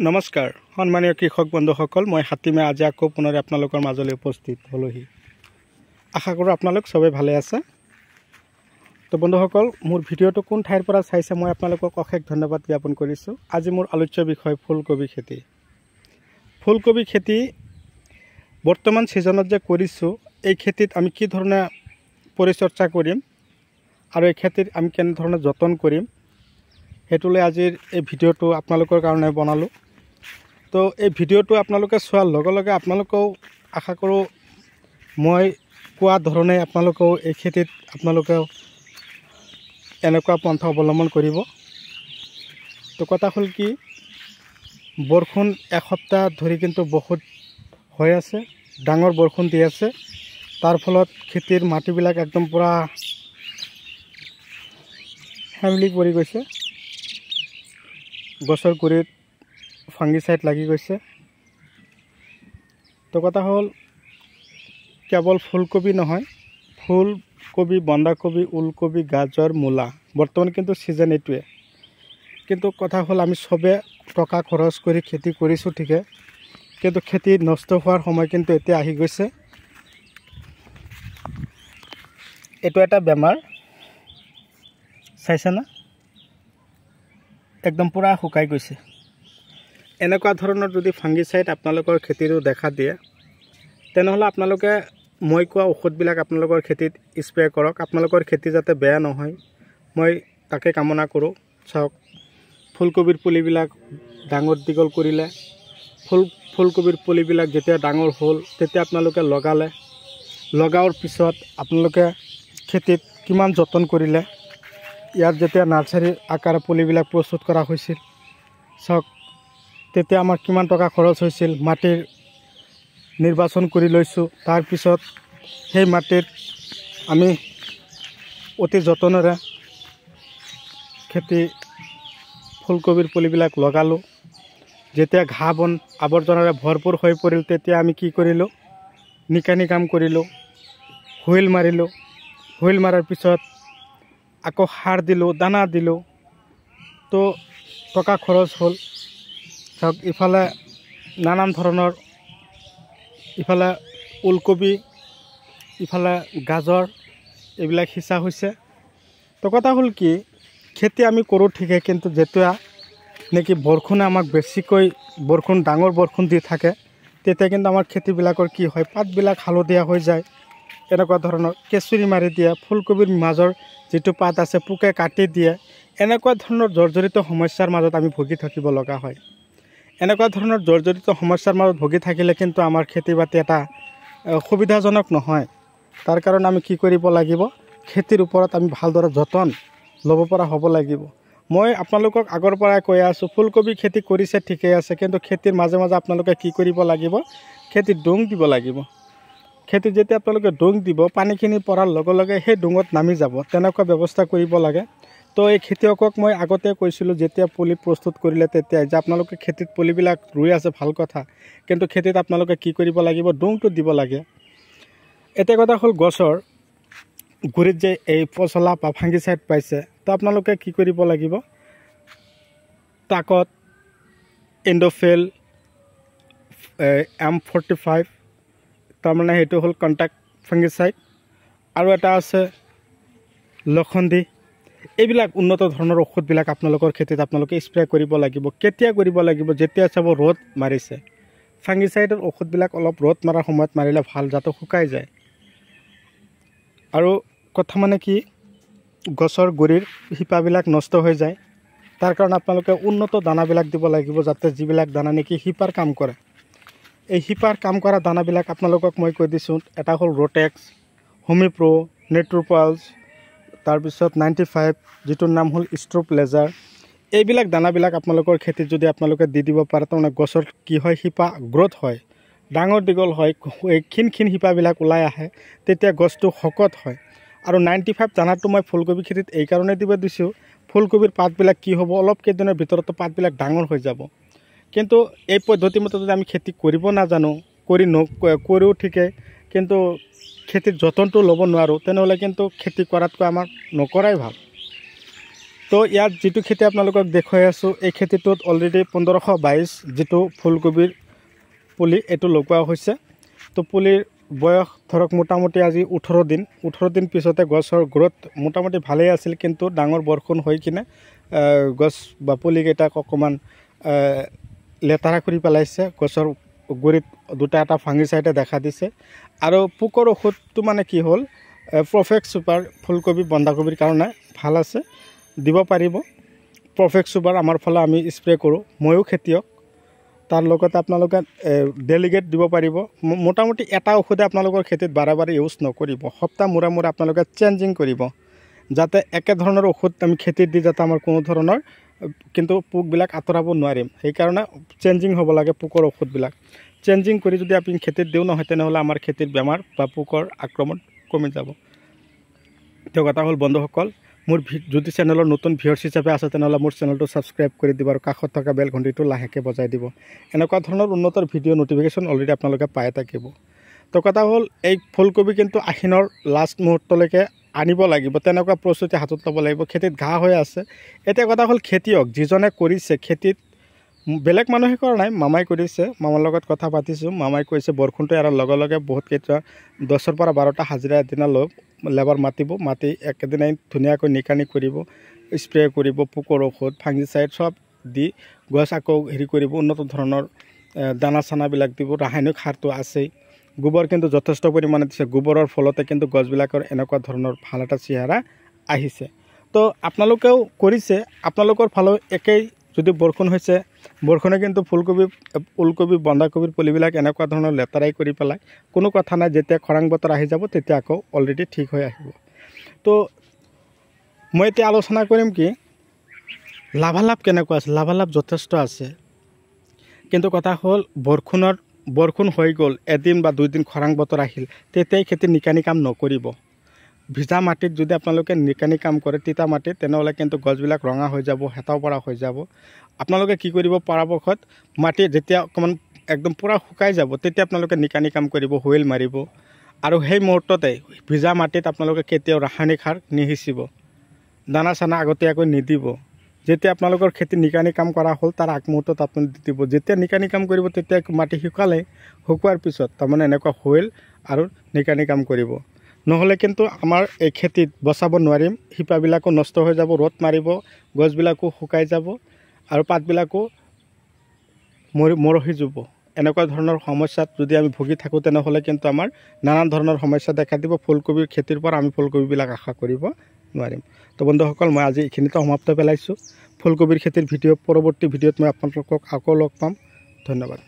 নমস্কাৰ সন্মানীয় কৃষক বন্ধুসকল, মই হাতীমে আজি আকৌ পুনৰ আপোনালোকৰ মাজলৈ উপস্থিত হ'লোহি। আশা কৰোঁ আপোনালোক সবে ভালে আছে। তো বন্ধুসকল, মোৰ ভিডিঅ'টো কোন ঠাইৰ পৰা চাইছে মই আপোনালোকক অশেষ ধন্যবাদ জ্ঞাপন কৰিছোঁ। আজি মোৰ আলোচ্য বিষয় ফুলকবি খেতি। ফুলকবি খেতি বৰ্তমান ছিজনত যে কৰিছোঁ, এই খেতিত আমি কি ধৰণে পৰিচৰ্যা কৰিম আৰু এই খেতিত আমি কেনেধৰণে যতন কৰিম, সেইটোলৈ আজিৰ এই ভিডিঅ'টো আপোনালোকৰ কাৰণে বনালোঁ। তো এই ভিডিঅ'টো আপোনালোকে চোৱাৰ লগে লগে আপোনালোকেও আশা কৰোঁ মই কোৱা ধৰণে আপোনালোকেও এই খেতিত আপোনালোকেও এনেকুৱা পন্থা অৱলম্বন কৰিব। তো কথা হ'ল কি, বৰষুণ এসপ্তাহ ধৰি কিন্তু বহুত হৈ আছে, ডাঙৰ বৰষুণ দি আছে। তাৰ ফলত খেতিৰ মাটিবিলাক একদম পূৰা হেমলি পৰি গৈছে, গছৰ গুৰিত ফাংগিচাইড লাগি গৈছে। তো কথা হ'ল কেৱল ফুলকবি নহয়, ফুলকবি, বন্ধাকবি, ওলকবি, গাজৰ, মূলা বৰ্তমান কিন্তু ছিজন এইটোৱে। কিন্তু কথা হ'ল আমি চবে টকা খৰচ কৰি খেতি কৰিছোঁ ঠিকে, কিন্তু খেতি নষ্ট হোৱাৰ সময় কিন্তু এতিয়া আহি গৈছে। এইটো এটা বেমাৰ, চাইছে না, একদম পূৰা শুকাই গৈছে। এনেকুৱা ধৰণৰ যদি ফাংগিচাইড আপোনালোকৰ খেতিটো দেখা দিয়ে, তেনেহ'লে আপোনালোকে মই কোৱা ঔষধবিলাক আপোনালোকৰ খেতিত স্প্ৰে কৰক। আপোনালোকৰ খেতি যাতে বেয়া নহয়, মই তাকে কামনা কৰোঁ। চাওক, ফুলকবিৰ পুলিবিলাক ডাঙৰ দীঘল কৰিলে, ফুলকবিৰ পুলিবিলাক যেতিয়া ডাঙৰ হ'ল তেতিয়া আপোনালোকে লগাৰ পিছত আপোনালোকে খেতিত কিমান যতন কৰিলে। ইয়াত যেতিয়া নাৰ্চাৰীৰ আকাৰে পুলিবিলাক প্ৰস্তুত কৰা হৈছিল, চাওক তেতিয়া আমাৰ কিমান টকা খৰচ হৈছিল। মাটিৰ নিৰ্বাচন কৰি লৈছোঁ, তাৰপিছত সেই মাটিত আমি অতি যতনেৰে ফুলকবিৰ পুলিবিলাক লগালোঁ। যেতিয়া ঘাঁহ বন আৱৰ্জনাৰে ভৰপূৰ হৈ পৰিল, তেতিয়া আমি কি কৰিলোঁ, নিকানি কাম কৰিলোঁ, হুইল মাৰিলোঁ। হুইল মাৰাৰ পিছত আকৌ সাৰ দিলোঁ, দানা দিলোঁ। তো টকা খৰচ হ'ল। চাওক, ইফালে নানান ধৰণৰ, ইফালে ওলকবি, ইফালে গাজৰ, এইবিলাক সিঁচা হৈছে। তো কথা হ'ল কি, খেতি আমি কৰোঁ ঠিকে, কিন্তু যেতিয়া নেকি বৰষুণে আমাক বেছিকৈ ডাঙৰ বৰষুণ দি থাকে, তেতিয়া কিন্তু আমাৰ খেতিবিলাকৰ কি হয়, পাতবিলাক হালধীয়া হৈ যায়। এনেকুৱা ধৰণৰ কেঁচুৰি মাৰি দিয়ে, ফুলকবিৰ মাজৰ যিটো পাত আছে পোকে কাটি দিয়ে। এনেকুৱা ধৰণৰ জৰ্জৰিত সমস্যাৰ মাজত আমি ভুগি থাকিব লগা হয়। এনেকুৱা ধৰণৰ জৰ্জৰিত সমস্যাৰ মাজত ভুগি থাকিলে কিন্তু আমাৰ খেতি বাতি এটা সুবিধাজনক নহয়। তাৰ কাৰণে আমি কি কৰিব লাগিব, খেতিৰ ওপৰত আমি ভালদৰে যতন ল'ব পৰা হ'ব লাগিব। মই আপোনালোকক আগৰ পৰাই কৈ আছোঁ, ফুলকবি খেতি কৰিছে ঠিকেই আছে, কিন্তু খেতিৰ মাজে মাজে আপোনালোকে কি কৰিব লাগিব, খেতিত ডোং দিব লাগিব। খেতিত যেতিয়া আপোনালোকে ডোং দিব, পানীখিনি পৰাৰ লগে লগে সেই ডোঙত নামি যাব, তেনেকুৱা ব্যৱস্থা কৰিব লাগে। তো এই খেতিয়কক মই আগতে কৈছিলোঁ, যেতিয়া পুলি প্ৰস্তুত কৰিলে তেতিয়াই, যে আপোনালোকে খেতিত পুলিবিলাক ৰুই আছে ভাল কথা, কিন্তু খেতিত আপোনালোকে কি কৰিব লাগিব, ডোংটো দিব লাগে। এতিয়া কথা হ'ল, গছৰ গুৰিত যে এই পচলা বা ফাংগিচাইড পাইছে, তো আপোনালোকে কি কৰিব লাগিব, টাকত এণ্ডোফিল M45, তাৰমানে সেইটো হ'ল কণ্টেক্ট ফাংগিচাইড, আৰু এটা আছে লখণ্ডি। এইবিলাক উন্নত ধৰণৰ ঔষধবিলাক আপোনালোকৰ খেতিত আপোনালোকে স্প্ৰে কৰিব লাগিব। কেতিয়া কৰিব লাগিব, যেতিয়া চাব ৰ'দ মাৰিছে। ফাংগিচাইডৰ ঔষধবিলাক অলপ ৰ'দ মৰাৰ সময়ত মাৰিলে ভাল, যাতে শুকাই যায়। আৰু কথা মানে কি, গছৰ গুৰিৰ শিপাবিলাক নষ্ট হৈ যায়। তাৰ কাৰণে আপোনালোকে উন্নত দানাবিলাক দিব লাগিব, যাতে যিবিলাক দানা নেকি শিপাৰ কাম কৰে। এই শিপাৰ কাম কৰা দানাবিলাক আপোনালোকক মই কৈ দিছোঁ। এটা হ'ল ৰোটেক্স, হোমিপ্ৰ, নেট্ৰোপালছ, তাৰপিছত 95, যিটোৰ নাম হ'ল ষ্ট্ৰপ লেজাৰ। এইবিলাক দানাবিলাক আপোনালোকৰ খেতিত যদি আপোনালোকে দি দিব পাৰে, তাৰমানে গছৰ কি হয়, শিপা গ্ৰ'থ হয়, ডাঙৰ দীঘল হয়, ক্ষীণ শিপাবিলাক ওলাই আহে, তেতিয়া গছটো শকত হয়। আৰু 95 দানাটো মই ফুলকবি খেতিত এই কাৰণে দিব দিছোঁ, ফুলকবিৰ পাতবিলাক কি হ'ব, অলপ কেইদিনৰ ভিতৰতো পাতবিলাক ডাঙৰ হৈ যাব। কিন্তু এই পদ্ধতিমতে যদি আমি খেতি কৰিব নাজানো, কৰোঁ ঠিকে, কিন্তু খেতিৰ যতনটো ল'ব নোৱাৰোঁ, তেনেহ'লে কিন্তু খেতি কৰাতকৈ আমাৰ নকৰাই ভাল। তো ইয়াত যিটো খেতি আপোনালোকক দেখুৱাই আছোঁ এই খেতিটোত অলৰেডি 1522 যিটো ফুলকবিৰ পুলি এইটো লগোৱা হৈছে। তো পুলিৰ বয়স ধৰক মোটামুটি আজি 18 দিন পিছতে গছৰ গ্ৰোথ মোটামুটি ভালেই আছিল, কিন্তু ডাঙৰ বৰষুণ হৈ কিনে গছ বা পুলিকেইটাক অকণমান লেতেৰা কৰি পেলাইছে। গছৰ গুৰিত দুটা এটা ফাংগিচাইডে দেখা দিছে। আৰু পোকৰ ঔষধটো মানে কি হ'ল, প্ৰফেক্ট ছুপাৰ ফুলকবি বন্ধাকবিৰ কাৰণে ভাল আছে, দিব পাৰিব। প্ৰফেক্ট ছুপাৰ আমাৰ ফালে আমি স্প্ৰে কৰোঁ, ময়ো খেতিয়ক। তাৰ লগতে আপোনালোকে ডেলিগেট দিব পাৰিব। মোটামুটি এটা ঔষধে আপোনালোকৰ খেতিত বাৰে বাৰে ইউজ নকৰিব, সপ্তাহ মূৰে মূৰে আপোনালোকে চেঞ্জিং কৰিব, যাতে একেধৰণৰ ঔষধ আমি খেতিত দি যাতে আমাৰ কোনো ধৰণৰ কিন্তু পোকবিলাক আঁতৰাব নোৱাৰিম। সেইকাৰণে চেঞ্জিং হ'ব লাগে পোকৰ ঔষধবিলাক। চেঞ্জিং কৰি যদি আপুনি খেতিত দিওঁ নহয়, তেনেহ'লে আমাৰ খেতিৰ বেমাৰ বা পোকৰ আক্ৰমণ কমি যাব। তেওঁ কথা হ'ল বন্ধুসকল, মোৰ যদি চেনেলৰ নতুন ভিউৱাৰ্ছ হিচাপে আছে তেনেহ'লে মোৰ চেনেলটো ছাবস্ক্ৰাইব কৰি দিব আৰু কাষত থকা বেল ঘণ্টিটো লাহেকৈ বজাই দিব। এনেকুৱা ধৰণৰ উন্নতৰ ভিডিঅ' নটিফিকেশ্যন অলৰেডি আপোনালোকে পাই থাকিব। তো কথা হ'ল এই ফুলকবি কিন্তু আহিনৰ লাষ্ট মুহূৰ্তলৈকে আনিব লাগিব, তেনেকুৱা প্ৰস্তুতি হাতত ল'ব লাগিব। খেতিত ঘাঁহ হৈ আছে। এতিয়া কথা হ'ল খেতিয়ক যিজনে কৰিছে খেতিত, বেলেগ মানুহে কৰা নাই, মামাই কৰিছে। মামাৰ লগত কথা পাতিছোঁ, মামাই কৈছে বৰষুণটো এৰাৰ লগে লগে বহুতকেইটা 10ৰ পৰা 12টা হাজিৰা এদিনা লেবাৰ মাতি একেদিনাই ধুনীয়াকৈ নিকানি কৰিব, স্প্ৰে কৰিব, পোকৰ ঔষধ ফাংগিচাইড চব দি গছ আকৌ কৰিব, উন্নত ধৰণৰ দানা চানাবিলাক দিব। ৰাসায়নিক সাৰটো আছেই, গোবৰ কিন্তু যথেষ্ট পৰিমাণে দিছে। গোবৰৰ ফলতে কিন্তু গছবিলাকৰ এনেকুৱা ধৰণৰ ভাল এটা চেহেৰা আহিছে। তো আপোনালোকেও কৰিছে, আপোনালোকৰ ফালেও একেই। যদি বৰষুণ হৈছে, বৰষুণে কিন্তু ফুলকবি, ওলকবি, বন্ধাকবিৰ পুলিবিলাক এনেকুৱা ধৰণৰ লেতেৰাই কৰি পেলাই। কোনো কথা নাই, যেতিয়া খৰাং বতৰ আহি যাব তেতিয়া আকৌ অলৰেডি ঠিক হৈ আহিব। তো মই এতিয়া আলোচনা কৰিম কি লাভালাভ কেনেকুৱা আছে। লাভালাভ যথেষ্ট আছে, কিন্তু কথা হ'ল বৰষুণ হৈ গ'ল, এদিন বা 2 দিন খৰাং বতৰ আহিল, তেতিয়াই খেতিৰ নিকানি কাম নকৰিব। ভিজা মাটিত যদি আপোনালোকে নিকানি কাম কৰে, তিতা মাটিত, তেনেহ'লে কিন্তু গছবিলাক ৰঙা হৈ যাব, হেতাও পৰা হৈ যাব। আপোনালোকে কি কৰিব, পৰাপক্ষত মাটি যেতিয়া অকণমান একদম পূৰা শুকাই যাব তেতিয়া আপোনালোকে নিকানি কাম কৰিব, হুইল মাৰিব। আৰু সেই মুহূৰ্ততে ভিজা মাটিত আপোনালোকে কেতিয়াও ৰাসায়নিক সাৰ নিসিঁচিব, দানা চানা আগতীয়াকৈ নিদিব। যেতিয়া আপোনালোকৰ খেতি নিকানি কাম কৰা হ'ল তাৰ আগমুহূৰ্তত আপুনি দি দিব। যেতিয়া নিকানি কাম কৰিব তেতিয়া মাটি শুকোৱাৰ পিছত তাৰমানে এনেকুৱা হুইল আৰু নিকানি কাম কৰিব। নহ'লে কিন্তু আমাৰ এই খেতিত বচাব নোৱাৰিম। শিপাবিলাকো নষ্ট হৈ যাব, ৰ'দ মাৰিব, গছবিলাকো শুকাই যাব আৰু পাতবিলাকো মৰহি যাব। এনেকুৱা ধৰণৰ সমস্যাত যদি আমি ভুগি থাকোঁ তেনেহ'লে কিন্তু আমাৰ নানান ধৰণৰ সমস্যা দেখা দিব। ফুলকবিৰ খেতিৰ পৰা আমি ফুলকবিবিলাক আশা কৰিব নোৱাৰিম। তো বন্ধুসকল, মই আজি এইখিনিতে সমাপ্ত পেলাইছোঁ। ফুলকবিৰ খেতিৰ ভিডিঅ' পৰৱৰ্তী ভিডিঅ'ত মই আপোনালোকক আকৌ লগ পাম। ধন্যবাদ।